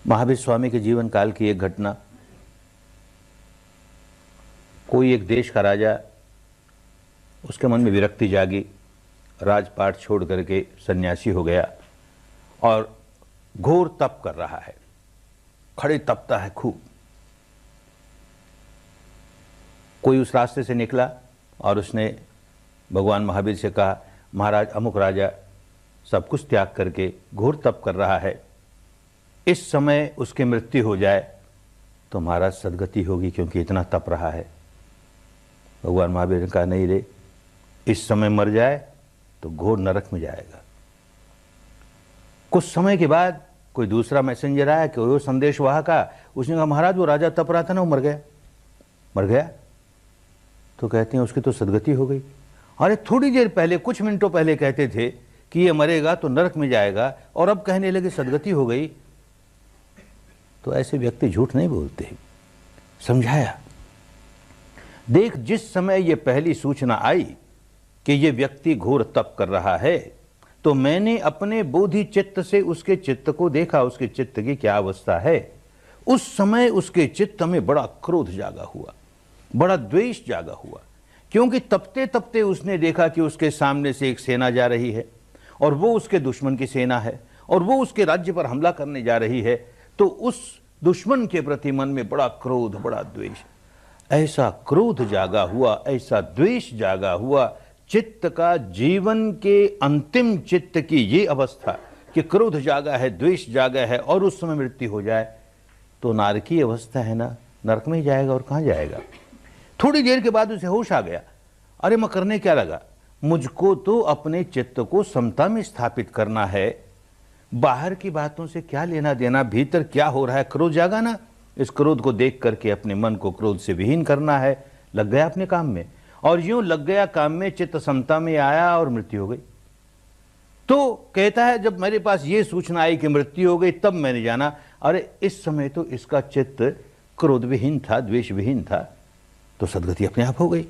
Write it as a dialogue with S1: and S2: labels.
S1: महावीर स्वामी के जीवन काल की एक घटना। कोई एक देश का राजा, उसके मन में विरक्ति जागी, राजपाट छोड़ करके सन्यासी हो गया और घोर तप कर रहा है, खड़े तपता है खूब। कोई उस रास्ते से निकला और उसने भगवान महावीर से कहा, महाराज अमुक राजा सब कुछ त्याग करके घोर तप कर रहा है, इस समय उसकी मृत्यु हो जाए तो महाराज सदगति होगी क्योंकि इतना तप रहा है। भगवान महावीर ने कहा, नहीं रे, इस समय मर जाए तो घोर नरक में जाएगा। कुछ समय के बाद कोई दूसरा मैसेंजर आया कि वो संदेशवाहक का, उसने कहा, महाराज वो राजा तप रहा था ना, वो मर गया। तो कहते हैं उसकी तो सदगति हो गई। अरे थोड़ी देर पहले, कुछ मिनटों पहले कहते थे कि ये मरेगा तो नरक में जाएगा और अब कहने लगे सदगति हो गई। तो ऐसे व्यक्ति झूठ नहीं बोलते। समझाया, देख जिस समय ये पहली सूचना आई कि ये व्यक्ति घोर तप कर रहा है तो मैंने अपने बोधि चित्त से उसके चित्त को देखा, उसके चित्त की क्या अवस्था है। उस समय उसके चित्त में बड़ा क्रोध जागा हुआ, बड़ा द्वेष जागा हुआ, क्योंकि तपते तपते उसने देखा कि उसके सामने से एक सेना जा रही है और वो उसके दुश्मन की सेना है और वो उसके राज्य पर हमला करने जा रही है। तो उस दुश्मन के प्रति मन में बड़ा क्रोध, बड़ा द्वेष, ऐसा क्रोध जागा हुआ, ऐसा द्वेष जागा हुआ, चित्त का जीवन के अंतिम चित्त की ये अवस्था कि क्रोध जागा है, द्वेष जागा है और उस समय मृत्यु हो जाए तो नारकी अवस्था है ना, नरक में ही जाएगा और कहाँ जाएगा। थोड़ी देर के बाद उसे होश आ गया, अरे मैं करने क्या लगा, मुझको तो अपने चित्त को समता में स्थापित करना है, बाहर की बातों से क्या लेना देना, भीतर क्या हो रहा है। क्रोध जागा ना, इस क्रोध को देख करके अपने मन को क्रोध से विहीन करना है। लग गया अपने काम में और यूं लग गया काम में, चित्त समता में आया और मृत्यु हो गई। तो कहता है जब मेरे पास ये सूचना आई कि मृत्यु हो गई तब मैंने जाना, अरे इस समय तो इसका चित्त क्रोध विहीन था, द्वेष विहीन था, तो सदगति अपने आप हो गई।